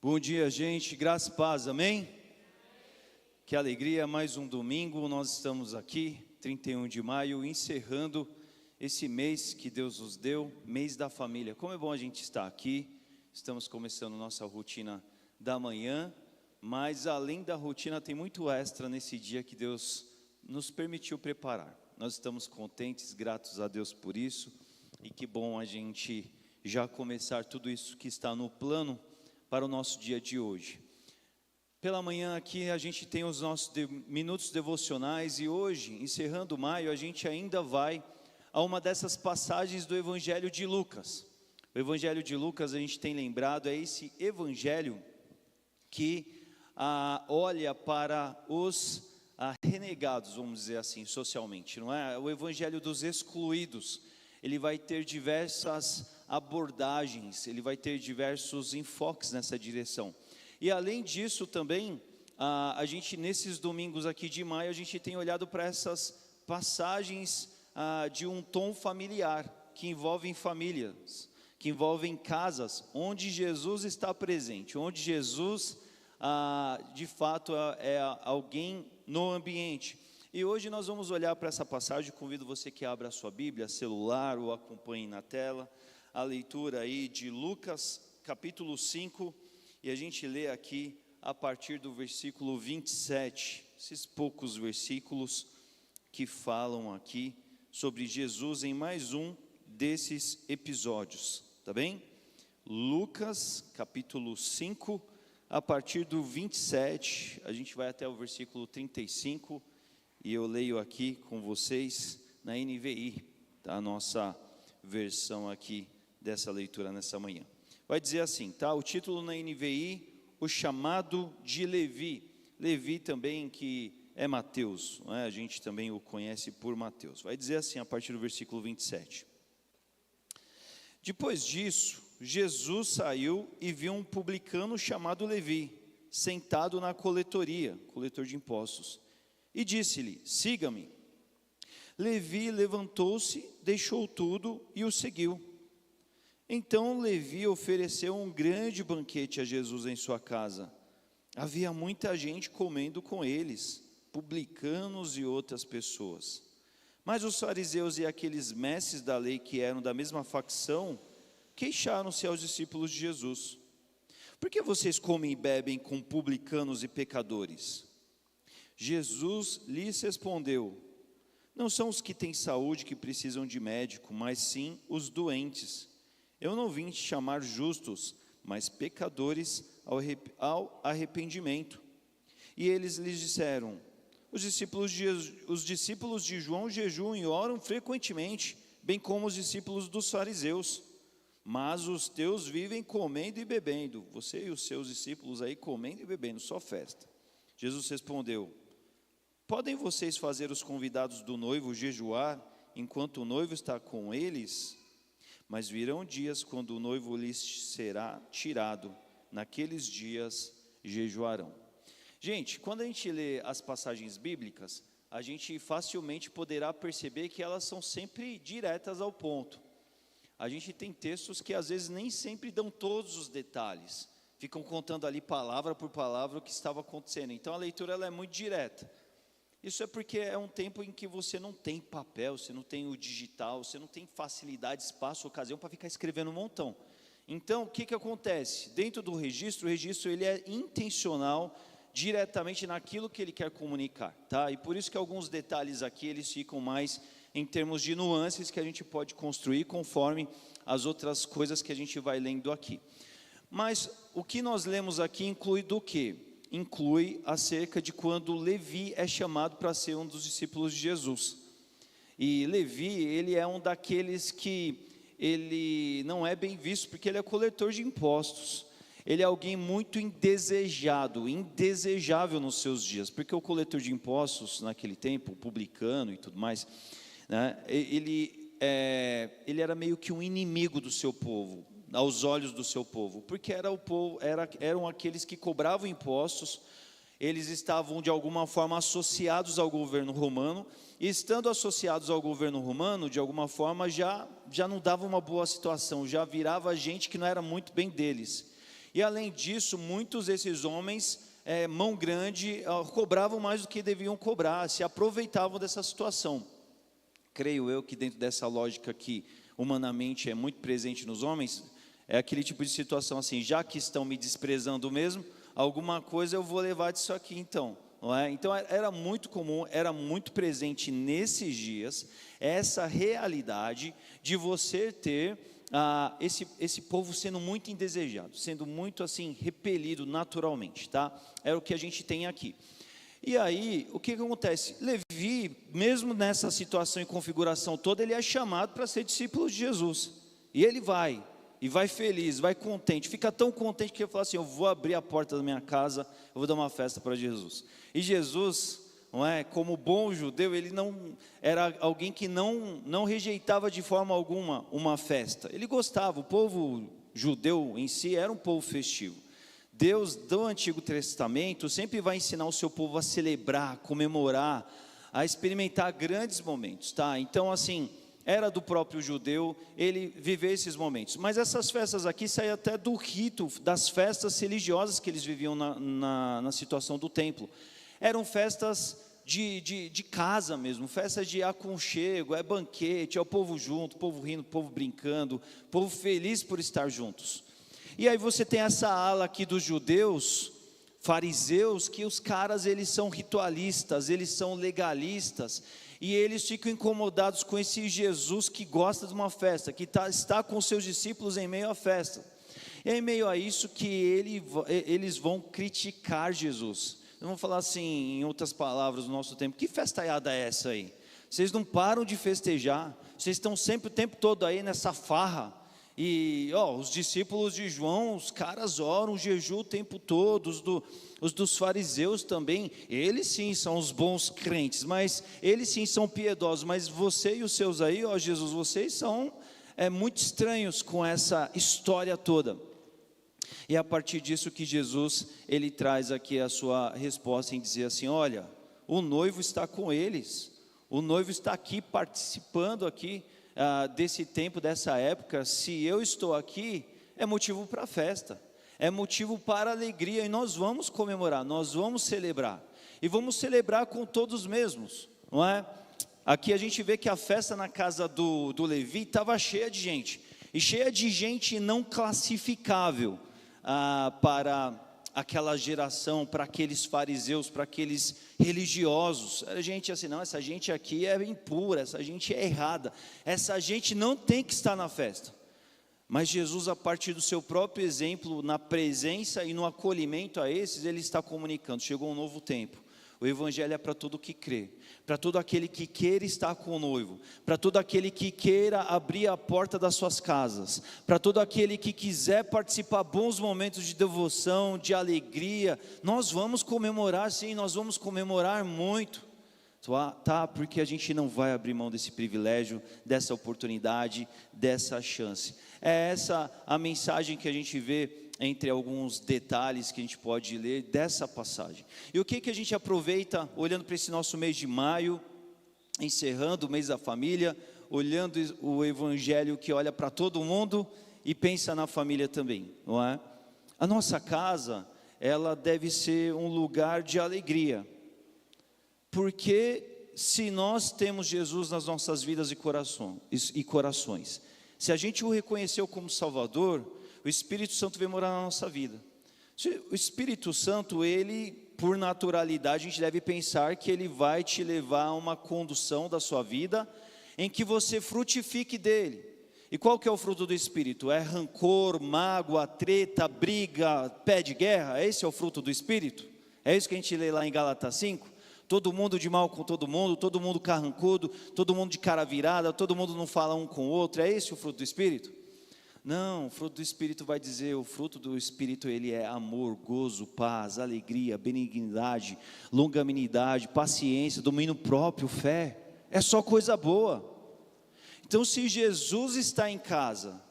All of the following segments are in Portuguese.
Bom dia, gente, graça e paz, amém? Que alegria, mais um domingo, nós estamos aqui, 31 de maio, encerrando esse mês que Deus nos deu, mês da família. Como é bom a gente estar aqui, estamos começando nossa rotina da manhã, mas além da rotina tem muito extra nesse dia que Deus nos permitiu preparar. Nós estamos contentes, gratos a Deus por isso, e que bom a gente já começar tudo isso que está no plano para o nosso dia de hoje. Pela manhã aqui a gente tem os nossos minutos devocionais e hoje, encerrando maio, a gente ainda vai a uma dessas passagens do Evangelho de Lucas. O Evangelho de Lucas, a gente tem lembrado, é esse Evangelho que olha para os renegados, vamos dizer assim, socialmente, não é? O Evangelho dos excluídos. Ele vai ter diversas abordagens, ele vai ter diversos enfoques nessa direção. E além disso também, a gente nesses domingos aqui de maio, a gente tem olhado para essas passagens de um tom familiar, que envolvem famílias, que envolvem casas, onde Jesus está presente, onde Jesus de fato é alguém no ambiente. E hoje nós vamos olhar para essa passagem. Convido você que abra a sua Bíblia, celular, ou acompanhe na tela, a leitura aí de Lucas, capítulo 5, e a gente lê aqui a partir do versículo 27, esses poucos versículos que falam aqui sobre Jesus em mais um desses episódios, tá bem? Lucas, capítulo 5, a partir do 27, a gente vai até o versículo 35, e eu leio aqui com vocês na NVI, tá? A nossa versão aqui dessa leitura nessa manhã. Vai dizer assim, tá? O título na NVI, o chamado de Levi. Levi também que é Mateus, não é? A gente também o conhece por Mateus. Vai dizer assim a partir do versículo 27. Depois disso, Jesus saiu e viu um publicano chamado Levi, sentado na coletoria, coletor de impostos. E disse-lhe, siga-me. Levi levantou-se, deixou tudo e o seguiu. Então Levi ofereceu um grande banquete a Jesus em sua casa. Havia muita gente comendo com eles, publicanos e outras pessoas. Mas os fariseus e aqueles mestres da lei que eram da mesma facção, queixaram-se aos discípulos de Jesus. Por que vocês comem e bebem com publicanos e pecadores? Jesus lhes respondeu, não são os que têm saúde que precisam de médico, mas sim os doentes. Eu não vim te chamar justos, mas pecadores ao arrependimento. E eles lhes disseram, os discípulos de João jejuam e oram frequentemente, bem como os discípulos dos fariseus. Mas os teus vivem comendo e bebendo. Você e os seus discípulos aí comendo e bebendo, só festa. Jesus respondeu, podem vocês fazer os convidados do noivo jejuar, enquanto o noivo está com eles? Mas virão dias quando o noivo lhes será tirado, naqueles dias jejuarão. Gente, quando a gente lê as passagens bíblicas, a gente facilmente poderá perceber que elas são sempre diretas ao ponto. A gente tem textos que às vezes nem sempre dão todos os detalhes, ficam contando ali palavra por palavra o que estava acontecendo. Então a leitura ela é muito direta. Isso é porque é um tempo em que você não tem papel, você não tem o digital, você não tem facilidade, espaço, ocasião para ficar escrevendo um montão. Então, o que acontece? Dentro do registro, o registro ele é intencional, diretamente naquilo que ele quer comunicar, tá? E por isso que alguns detalhes aqui, eles ficam mais em termos de nuances que a gente pode construir conforme as outras coisas que a gente vai lendo aqui. Mas o que nós lemos aqui inclui do quê? Inclui acerca de quando Levi é chamado para ser um dos discípulos de Jesus. E Levi, ele é um daqueles que ele não é bem visto, porque ele é coletor de impostos. Ele é alguém muito indesejado, indesejável nos seus dias, porque o coletor de impostos naquele tempo, o publicano e tudo mais, né, ele era meio que um inimigo do seu povo, aos olhos do seu povo, porque eram aqueles que cobravam impostos, eles estavam de alguma forma associados ao governo romano, e estando associados ao governo romano, de alguma forma já não dava uma boa situação, já virava gente que não era muito bem deles. E além disso, muitos desses homens, mão grande, cobravam mais do que deviam cobrar, se aproveitavam dessa situação. Creio eu que dentro dessa lógica que humanamente é muito presente nos homens, é aquele tipo de situação assim, já que estão me desprezando mesmo, alguma coisa eu vou levar disso aqui então, não é? Então era muito comum, era muito presente nesses dias, essa realidade de você ter esse povo sendo muito indesejado, sendo muito assim repelido naturalmente, tá? Era o que a gente tem aqui. E aí, o que acontece? Levi, mesmo nessa situação e configuração toda, ele é chamado para ser discípulo de Jesus. E ele vai, e vai feliz, vai contente, fica tão contente que ele fala assim, eu vou abrir a porta da minha casa, eu vou dar uma festa para Jesus. E Jesus, não é, como bom judeu, ele não era alguém que não rejeitava de forma alguma uma festa. Ele gostava, o povo judeu em si era um povo festivo. Deus do Antigo Testamento sempre vai ensinar o seu povo a celebrar, comemorar, a experimentar grandes momentos, tá? Então assim, era do próprio judeu ele viver esses momentos. Mas essas festas aqui saem até do rito das festas religiosas que eles viviam na situação do templo. Eram festas de casa mesmo, festas de aconchego, banquete, o povo junto, o povo rindo, o povo brincando, o povo feliz por estar juntos. E aí você tem essa ala aqui dos judeus, fariseus, que os caras eles são ritualistas, eles são legalistas, e eles ficam incomodados com esse Jesus que gosta de uma festa, que está com seus discípulos em meio à festa. E é em meio a isso que eles vão criticar Jesus. Vamos falar assim, em outras palavras, no nosso tempo, que festaiada é essa aí? Vocês não param de festejar, vocês estão sempre o tempo todo aí nessa farra. E os discípulos de João, os caras oram, jejuam o tempo todo, os dos fariseus também, eles sim são os bons crentes, mas eles sim são piedosos, mas você e os seus aí, Jesus, vocês são muito estranhos com essa história toda. E é a partir disso que Jesus, ele traz aqui a sua resposta em dizer assim, olha, o noivo está com eles, o noivo está aqui, participando aqui, desse tempo, dessa época. Se eu estou aqui, é motivo para festa, é motivo para alegria, e nós vamos comemorar, nós vamos celebrar, e vamos celebrar com todos mesmos, não é? Aqui a gente vê que a festa na casa do Levi estava cheia de gente, e cheia de gente não classificável para aquela geração, para aqueles fariseus, para aqueles religiosos. Era gente assim, não, essa gente aqui é impura, essa gente é errada, essa gente não tem que estar na festa. Mas Jesus, a partir do seu próprio exemplo, na presença e no acolhimento a esses, ele está comunicando, chegou um novo tempo. O evangelho é para todo que crê, para todo aquele que queira estar com o noivo, para todo aquele que queira abrir a porta das suas casas, para todo aquele que quiser participar bons momentos de devoção, de alegria. Nós vamos comemorar sim, nós vamos comemorar muito, tá? Porque a gente não vai abrir mão desse privilégio, dessa oportunidade, dessa chance. É essa a mensagem que a gente vê entre alguns detalhes que a gente pode ler dessa passagem. E o que a gente aproveita, olhando para esse nosso mês de maio, encerrando o mês da família, olhando o evangelho que olha para todo mundo e pensa na família também, não é? A nossa casa, ela deve ser um lugar de alegria, porque se nós temos Jesus nas nossas vidas e corações, se a gente o reconheceu como Salvador, o Espírito Santo vem morar na nossa vida. O Espírito Santo, ele, por naturalidade, a gente deve pensar que ele vai te levar a uma condução da sua vida, em que você frutifique dele. E qual que é o fruto do Espírito? É rancor, mágoa, treta, briga, pé de guerra? Esse é o fruto do Espírito? É isso que a gente lê lá em Gálatas 5? Todo mundo de mal com todo mundo carrancudo, todo mundo de cara virada, todo mundo não fala um com o outro. É esse o fruto do Espírito? Não, o fruto do Espírito vai dizer, o fruto do Espírito ele é amor, gozo, paz, alegria, benignidade, longanimidade, paciência, domínio próprio, fé. É só coisa boa. Então se Jesus está em casa,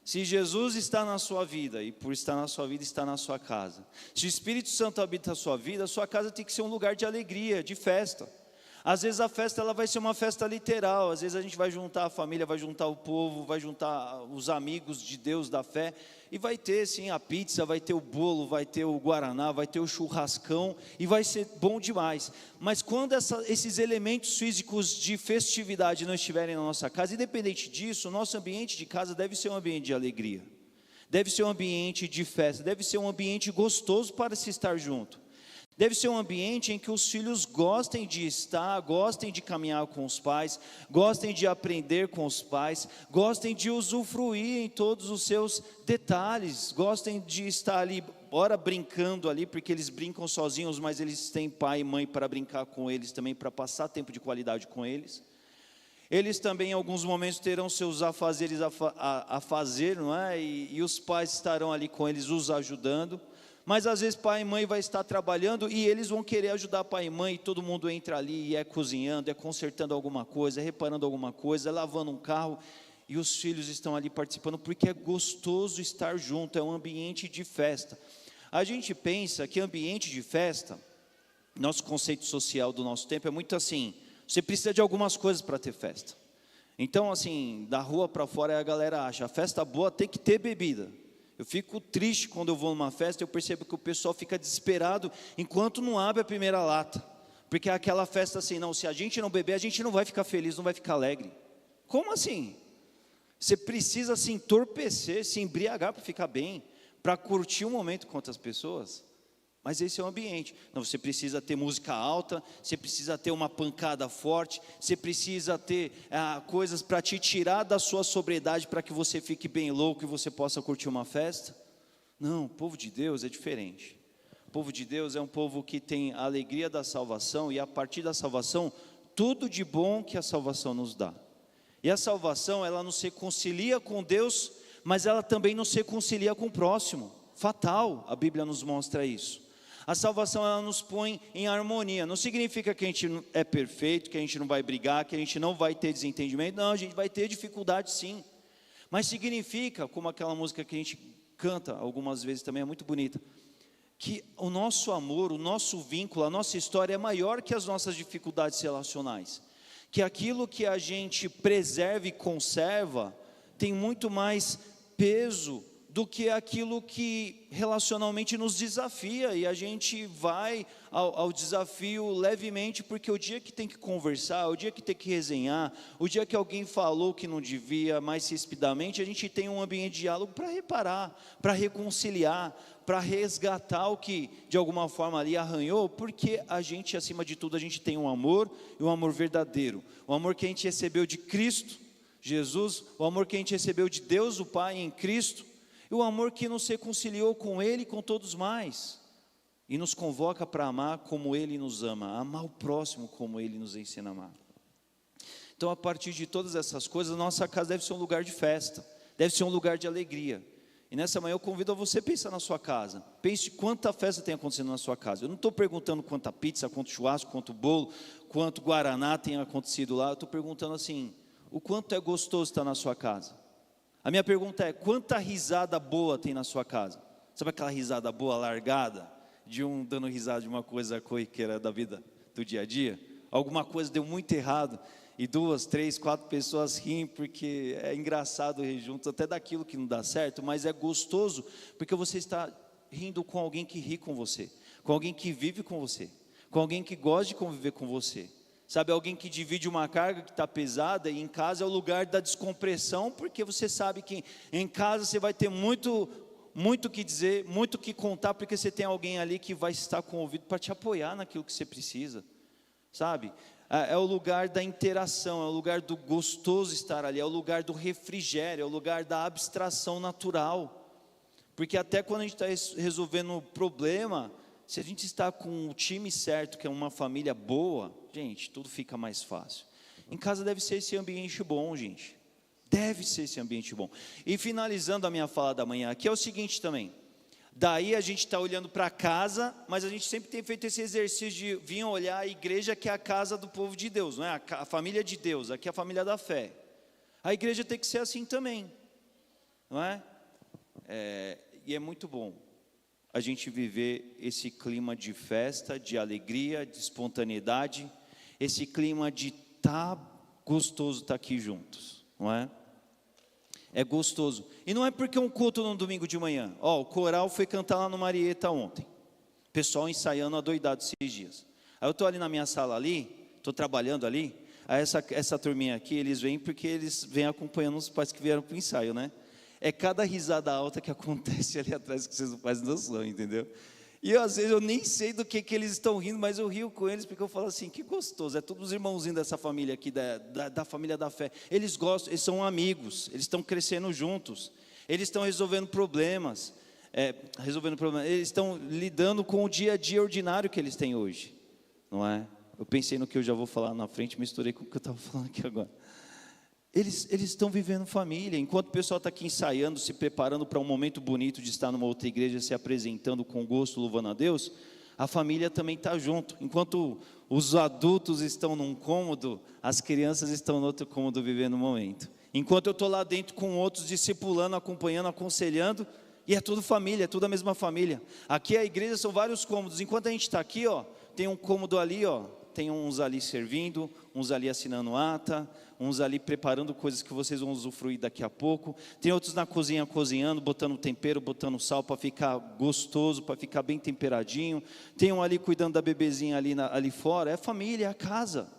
se Jesus está na sua vida, e por estar na sua vida está na sua casa, se o Espírito Santo habita a sua vida, a sua casa tem que ser um lugar de alegria, de festa. Às vezes a festa ela vai ser uma festa literal, às vezes a gente vai juntar a família, vai juntar o povo, vai juntar os amigos de Deus da fé, e vai ter sim a pizza, vai ter o bolo, vai ter o guaraná, vai ter o churrascão, e vai ser bom demais. Mas quando esses elementos físicos de festividade não estiverem na nossa casa, independente disso, o nosso ambiente de casa deve ser um ambiente de alegria, deve ser um ambiente de festa, deve ser um ambiente gostoso para se estar junto. Deve ser um ambiente em que os filhos gostem de estar, gostem de caminhar com os pais, gostem de aprender com os pais, gostem de usufruir em todos os seus detalhes, gostem de estar ali, ora brincando ali, porque eles brincam sozinhos, mas eles têm pai e mãe para brincar com eles também, para passar tempo de qualidade com eles. Eles também em alguns momentos terão seus afazeres a fazer, não é? E os pais estarão ali com eles, os ajudando. Mas às vezes pai e mãe vai estar trabalhando e eles vão querer ajudar pai e mãe, e todo mundo entra ali e é cozinhando, é consertando alguma coisa, é reparando alguma coisa, é lavando um carro, e os filhos estão ali participando, porque é gostoso estar junto, é um ambiente de festa. A gente pensa que ambiente de festa, nosso conceito social do nosso tempo é muito assim, você precisa de algumas coisas para ter festa. Então assim, da rua para fora a galera acha, a festa boa tem que ter bebida. Eu fico triste quando eu vou numa festa, eu percebo que o pessoal fica desesperado enquanto não abre a primeira lata, porque é aquela festa assim, não, se a gente não beber, a gente não vai ficar feliz, não vai ficar alegre. Como assim? Você precisa se entorpecer, se embriagar para ficar bem, para curtir o momento com outras pessoas. Mas esse é o ambiente. Não, você precisa ter música alta, você precisa ter uma pancada forte, você precisa ter coisas para te tirar da sua sobriedade, para que você fique bem louco e você possa curtir uma festa. Não, o povo de Deus é diferente. O povo de Deus é um povo que tem a alegria da salvação, e a partir da salvação, tudo de bom que a salvação nos dá. E a salvação, ela nos reconcilia com Deus, mas ela também nos reconcilia com o próximo. Fatal, a Bíblia nos mostra isso. A salvação, ela nos põe em harmonia. Não significa que a gente é perfeito, que a gente não vai brigar, que a gente não vai ter desentendimento. Não, a gente vai ter dificuldade sim. Mas significa, como aquela música que a gente canta algumas vezes também, é muito bonita, que o nosso amor, o nosso vínculo, a nossa história é maior que as nossas dificuldades relacionais. Que aquilo que a gente preserva e conserva tem muito mais peso do que aquilo que relacionalmente nos desafia, e a gente vai ao desafio levemente, porque o dia que tem que conversar, o dia que tem que resenhar, o dia que alguém falou que não devia mais rispidamente, a gente tem um ambiente de diálogo para reparar, para reconciliar, para resgatar o que de alguma forma ali arranhou, porque a gente, acima de tudo, a gente tem um amor, e um amor verdadeiro, o amor que a gente recebeu de Cristo Jesus, o amor que a gente recebeu de Deus o Pai em Cristo, o amor que nos reconciliou com Ele e com todos mais, e nos convoca para amar como Ele nos ama, amar o próximo como Ele nos ensina a amar. Então, a partir de todas essas coisas, nossa casa deve ser um lugar de festa, deve ser um lugar de alegria. E nessa manhã eu convido a você a pensar na sua casa, pense quanta festa tem acontecendo na sua casa. Eu não estou perguntando quanta pizza, quanto churrasco, quanto bolo, quanto guaraná tem acontecido lá, eu estou perguntando assim, o quanto é gostoso estar na sua casa. A minha pergunta é, quanta risada boa tem na sua casa? Sabe aquela risada boa, largada? De um dando risada de uma coisa corriqueira da vida, do dia a dia? Alguma coisa deu muito errado, e 2, 3, 4 pessoas riem, porque é engraçado rir juntos, até daquilo que não dá certo, mas é gostoso, porque você está rindo com alguém que ri com você, com alguém que vive com você, com alguém que gosta de conviver com você. Sabe, alguém que divide uma carga que está pesada, e em casa é o lugar da descompressão, porque você sabe que em casa você vai ter muito o que dizer, muito o que contar, porque você tem alguém ali que vai estar com o ouvido para te apoiar naquilo que você precisa, sabe? É o lugar da interação, é o lugar do gostoso estar ali, é o lugar do refrigério, é o lugar da abstração natural, porque até quando a gente está resolvendo o problema, se a gente está com o time certo, que é uma família boa, gente, tudo fica mais fácil. Em casa deve ser esse ambiente bom, gente. Deve ser esse ambiente bom. E finalizando a minha fala da manhã aqui, é o seguinte também. Daí a gente está olhando para casa, mas a gente sempre tem feito esse exercício de vir olhar a igreja, que é a casa do povo de Deus, não é? A família de Deus, aqui é a família da fé. A igreja tem que ser assim também, não é? E é muito bom a gente viver esse clima de festa, de alegria, de espontaneidade. esse clima de tá gostoso estar aqui juntos, não é? É gostoso. E não é porque é um culto no domingo de manhã. O coral foi cantar lá no Marieta ontem. Pessoal ensaiando adoidado esses dias. Aí eu estou ali na minha sala ali, estou trabalhando ali. Aí essa turminha aqui, eles vêm porque eles vêm acompanhando os pais que vieram para o ensaio, né? É cada risada alta que acontece ali atrás que vocês não fazem noção, entendeu? E às vezes eu nem sei do que eles estão rindo, mas eu rio com eles porque eu falo assim, que gostoso, é todos os irmãozinhos dessa família aqui, da família da fé. Eles gostam, eles são amigos, eles estão crescendo juntos, eles estão resolvendo problemas, eles estão lidando com o dia a dia ordinário que eles têm hoje, não é? Eu pensei no que eu já vou falar na frente, misturei com o que eu estava falando aqui agora. Eles estão vivendo família, enquanto o pessoal está aqui ensaiando, se preparando para um momento bonito de estar numa outra igreja, se apresentando com gosto, louvando a Deus, a família também está junto. Enquanto os adultos estão num cômodo, as crianças estão no outro cômodo vivendo o momento. Enquanto eu estou lá dentro com outros, discipulando, acompanhando, aconselhando, e é tudo família, é tudo a mesma família. Aqui a igreja são vários cômodos, enquanto a gente está aqui, tem um cômodo ali, tem uns ali servindo, uns ali assinando ata, uns ali preparando coisas que vocês vão usufruir daqui a pouco. Tem outros na cozinha cozinhando, botando tempero, botando sal para ficar gostoso, para ficar bem temperadinho. Tem um ali cuidando da bebezinha ali fora. É família, é a casa.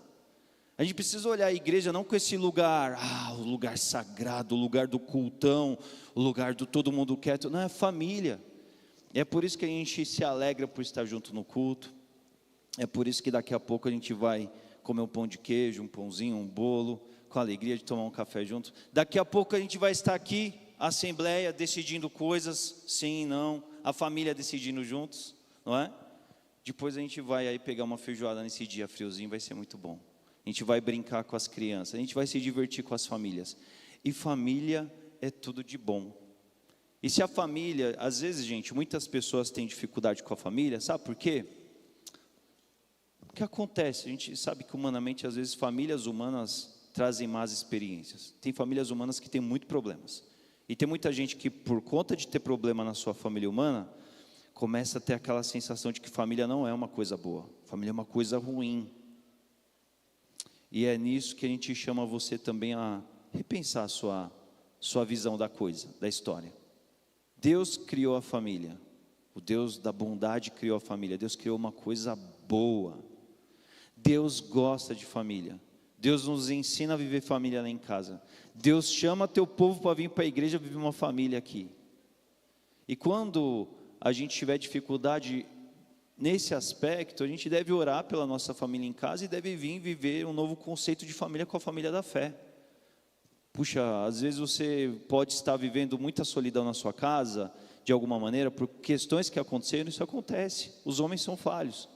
A gente precisa olhar a igreja não com esse lugar, o lugar sagrado, o lugar do cultão, o lugar do todo mundo quieto. Não, é família. É por isso que a gente se alegra por estar junto no culto. É por isso que daqui a pouco a gente vai comer um pão de queijo, um pãozinho, um bolo, com a alegria de tomar um café junto. Daqui a pouco a gente vai estar aqui, a assembleia, decidindo coisas, sim, não, a família decidindo juntos, não é? Depois a gente vai aí pegar uma feijoada nesse dia friozinho, vai ser muito bom. A gente vai brincar com as crianças, a gente vai se divertir com as famílias. E família é tudo de bom. E se a família, às vezes, gente, muitas pessoas têm dificuldade com a família, sabe por quê? O que acontece? A gente sabe que humanamente, às vezes, famílias humanas trazem más experiências. Tem famílias humanas que têm muitos problemas. E tem muita gente que, por conta de ter problema na sua família humana, começa a ter aquela sensação de que família não é uma coisa boa. Família é uma coisa ruim. E é nisso que a gente chama você também a repensar a sua visão da coisa, da história. Deus criou a família. O Deus da bondade criou a família. Deus criou uma coisa boa. Deus gosta de família. Deus nos ensina a viver família lá em casa. Deus chama teu povo para vir para a igreja viver uma família aqui. E quando a gente tiver dificuldade nesse aspecto, a gente deve orar pela nossa família em casa e deve vir viver um novo conceito de família com a família da fé. Puxa, às vezes você pode estar vivendo muita solidão na sua casa, de alguma maneira, por questões que aconteceram. Isso acontece, os homens são falhos.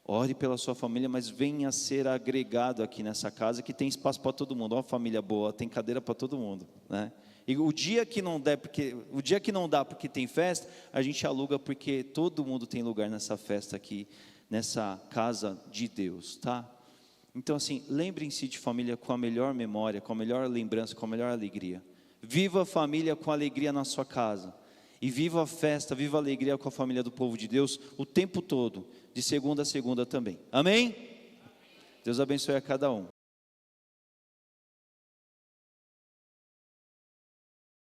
Ore pela sua família, mas venha ser agregado aqui nessa casa, que tem espaço para todo mundo. Uma família boa, tem cadeira para todo mundo, né? E o dia que não dá porque tem festa, a gente aluga porque todo mundo tem lugar nessa festa aqui, nessa casa de Deus, tá? Então assim, lembrem-se de família com a melhor memória, com a melhor lembrança, com a melhor alegria. Viva a família com alegria na sua casa. E viva a festa, viva a alegria com a família do povo de Deus o tempo todo, de segunda a segunda também. Amém? Deus abençoe a cada um.